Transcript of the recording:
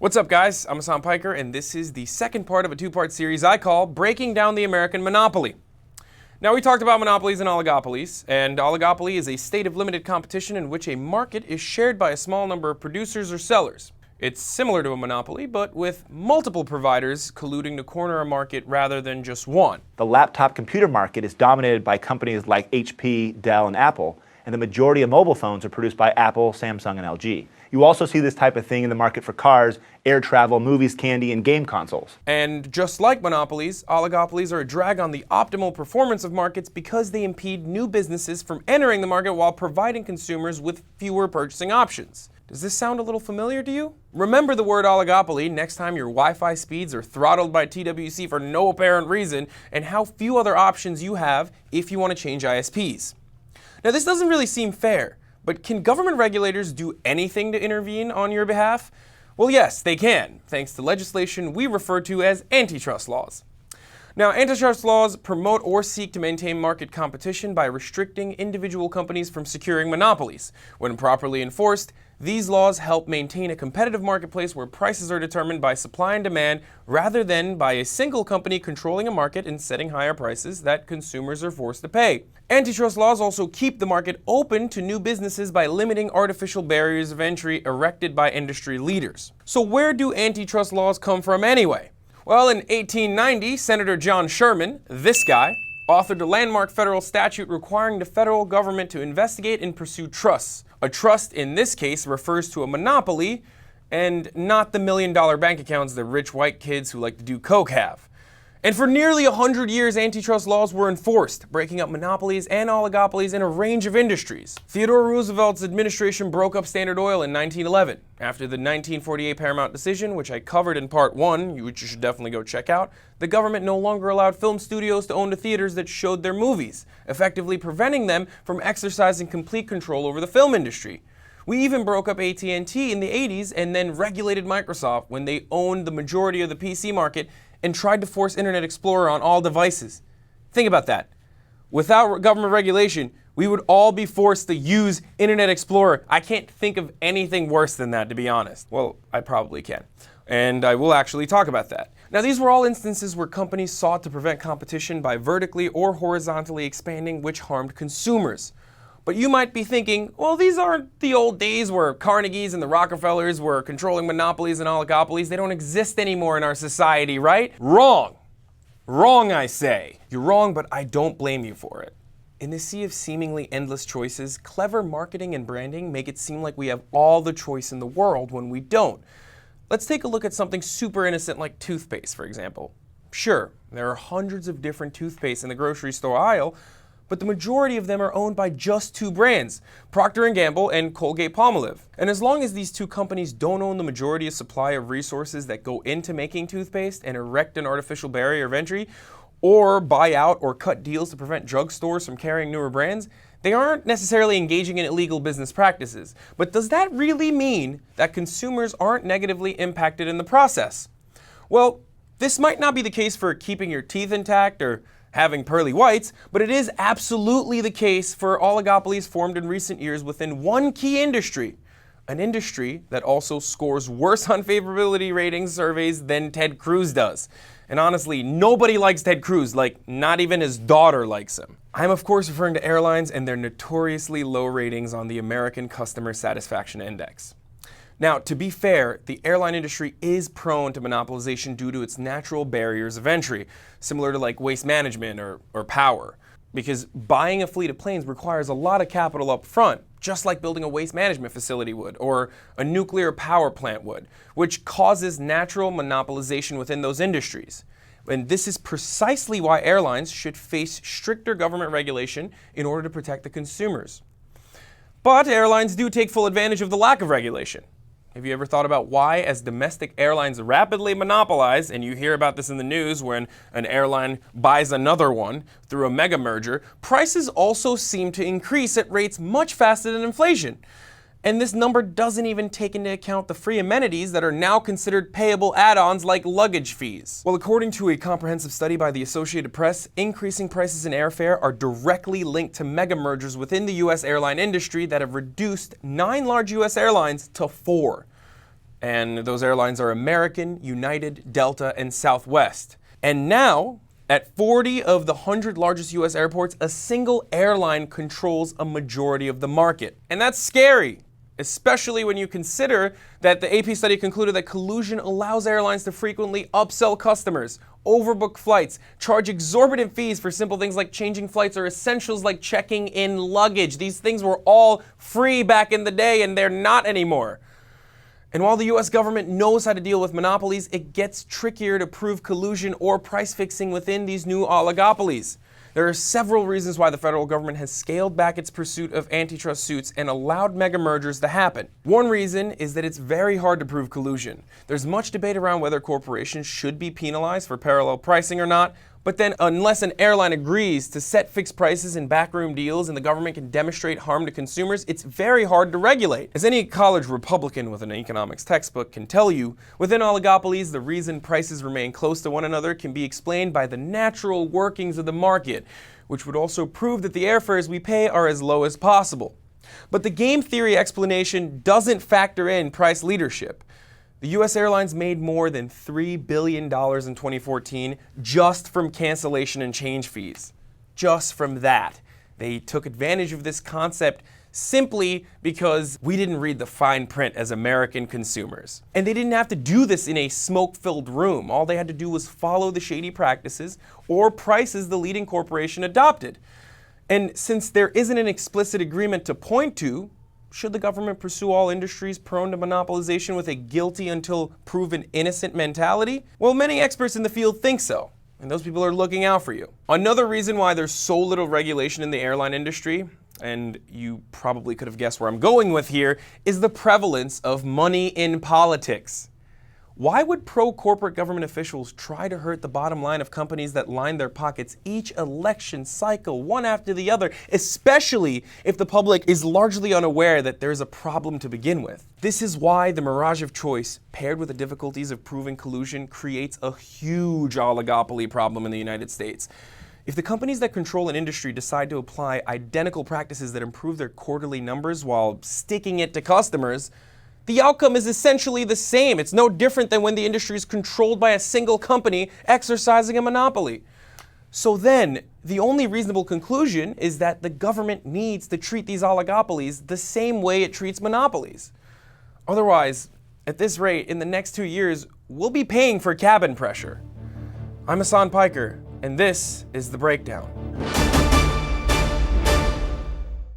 What's up, guys? I'm Hassan Piker, and this is the second part of a two-part series I call Breaking Down the American Monopoly. Now, we talked about monopolies and oligopolies, and oligopoly is a state of limited competition in which a market is shared by a small number of producers or sellers. It's similar to a monopoly, but with multiple providers colluding to corner a market rather than just one. The laptop computer market is dominated by companies like HP, Dell, and Apple, and the majority of mobile phones are produced by Apple, Samsung, and LG. You also see this type of thing in the market for cars, air travel, movies, candy, and game consoles. And just like monopolies, oligopolies are a drag on the optimal performance of markets because they impede new businesses from entering the market while providing consumers with fewer purchasing options. Does this sound a little familiar to you? Remember the word oligopoly next time your Wi-Fi speeds are throttled by TWC for no apparent reason, and how few other options you have if you want to change ISPs. Now, this doesn't really seem fair. But can government regulators do anything to intervene on your behalf? Well, yes, they can, thanks to legislation we refer to as antitrust laws. Now, antitrust laws promote or seek to maintain market competition by restricting individual companies from securing monopolies. When properly enforced, these laws help maintain a competitive marketplace where prices are determined by supply and demand rather than by a single company controlling a market and setting higher prices that consumers are forced to pay. Antitrust laws also keep the market open to new businesses by limiting artificial barriers of entry erected by industry leaders. So where do antitrust laws come from anyway? Well, in 1890, Senator John Sherman, this guy, authored a landmark federal statute requiring the federal government to investigate and pursue trusts. A trust, in this case, refers to a monopoly and not the million-dollar bank accounts that rich white kids who like to do coke have. And for nearly 100 years, antitrust laws were enforced, breaking up monopolies and oligopolies in a range of industries. Theodore Roosevelt's administration broke up Standard Oil in 1911. After the 1948 Paramount decision, which I covered in part 1, which you should definitely go check out, the government no longer allowed film studios to own the theaters that showed their movies, effectively preventing them from exercising complete control over the film industry. We even broke up AT&T in the 80s and then regulated Microsoft when they owned the majority of the PC market and tried to force Internet Explorer on all devices. Think about that. Without government regulation, we would all be forced to use Internet Explorer. I can't think of anything worse than that, to be honest. Well, I probably can. And I will actually talk about that. Now, these were all instances where companies sought to prevent competition by vertically or horizontally expanding, which harmed consumers. But you might be thinking, well, these aren't the old days where Carnegies and the Rockefellers were controlling monopolies and oligopolies. They don't exist anymore in our society, right? Wrong. Wrong, I say. You're wrong, but I don't blame you for it. In the sea of seemingly endless choices, clever marketing and branding make it seem like we have all the choice in the world when we don't. Let's take a look at something super innocent like toothpaste, for example. Sure, there are hundreds of different toothpaste in the grocery store aisle, but the majority of them are owned by just two brands, Procter & Gamble and Colgate-Palmolive. And as long as these two companies don't own the majority of supply of resources that go into making toothpaste and erect an artificial barrier of entry, or buy out or cut deals to prevent drugstores from carrying newer brands, they aren't necessarily engaging in illegal business practices. But does that really mean that consumers aren't negatively impacted in the process? Well, this might not be the case for keeping your teeth intact or having pearly whites, but it is absolutely the case for oligopolies formed in recent years within one key industry, an industry that also scores worse on favorability ratings surveys than Ted Cruz does. And honestly, nobody likes Ted Cruz, like not even his daughter likes him. I'm of course referring to airlines and their notoriously low ratings on the American Customer Satisfaction Index. Now, to be fair, the airline industry is prone to monopolization due to its natural barriers of entry, similar to like waste management or power. Because buying a fleet of planes requires a lot of capital up front, just like building a waste management facility would, or a nuclear power plant would, which causes natural monopolization within those industries. And this is precisely why airlines should face stricter government regulation in order to protect the consumers. But airlines do take full advantage of the lack of regulation. Have you ever thought about why, as domestic airlines rapidly monopolize, and you hear about this in the news when an airline buys another one through a mega merger, prices also seem to increase at rates much faster than inflation? And this number doesn't even take into account the free amenities that are now considered payable add-ons like luggage fees. Well, according to a comprehensive study by the Associated Press, increasing prices in airfare are directly linked to mega mergers within the U.S. airline industry that have reduced 9 large U.S. airlines to 4. And those airlines are American, United, Delta, and Southwest. And now, at 40 of the 100 largest US airports, a single airline controls a majority of the market. And that's scary, especially when you consider that the AP study concluded that collusion allows airlines to frequently upsell customers, overbook flights, charge exorbitant fees for simple things like changing flights or essentials like checking in luggage. These things were all free back in the day, and they're not anymore. And while the US government knows how to deal with monopolies, it gets trickier to prove collusion or price fixing within these new oligopolies. There are several reasons why the federal government has scaled back its pursuit of antitrust suits and allowed mega mergers to happen. One reason is that it's very hard to prove collusion. There's much debate around whether corporations should be penalized for parallel pricing or not, but then unless an airline agrees to set fixed prices in backroom deals and the government can demonstrate harm to consumers, it's very hard to regulate. As any college Republican with an economics textbook can tell you, within oligopolies, the reason prices remain close to one another can be explained by the natural workings of the market, which would also prove that the airfares we pay are as low as possible. But the game theory explanation doesn't factor in price leadership. The US airlines made more than $3 billion in 2014 just from cancellation and change fees. Just from that. They took advantage of this concept simply because we didn't read the fine print as American consumers. And they didn't have to do this in a smoke-filled room. All they had to do was follow the shady practices or prices the leading corporation adopted. And since there isn't an explicit agreement to point to, should the government pursue all industries prone to monopolization with a guilty until proven innocent mentality? Well, many experts in the field think so, and those people are looking out for you. Another reason why there's so little regulation in the airline industry, and you probably could have guessed where I'm going with here, is the prevalence of money in politics. Why would pro-corporate government officials try to hurt the bottom line of companies that line their pockets each election cycle, one after the other, especially if the public is largely unaware that there's a problem to begin with? This is why the mirage of choice, paired with the difficulties of proving collusion, creates a huge oligopoly problem in the United States. If the companies that control an industry decide to apply identical practices that improve their quarterly numbers while sticking it to customers, the outcome is essentially the same. It's no different than when the industry is controlled by a single company exercising a monopoly. So then, the only reasonable conclusion is that the government needs to treat these oligopolies the same way it treats monopolies. Otherwise, at this rate, in the next 2 years, we'll be paying for cabin pressure. I'm Hassan Piker, and this is The Breakdown.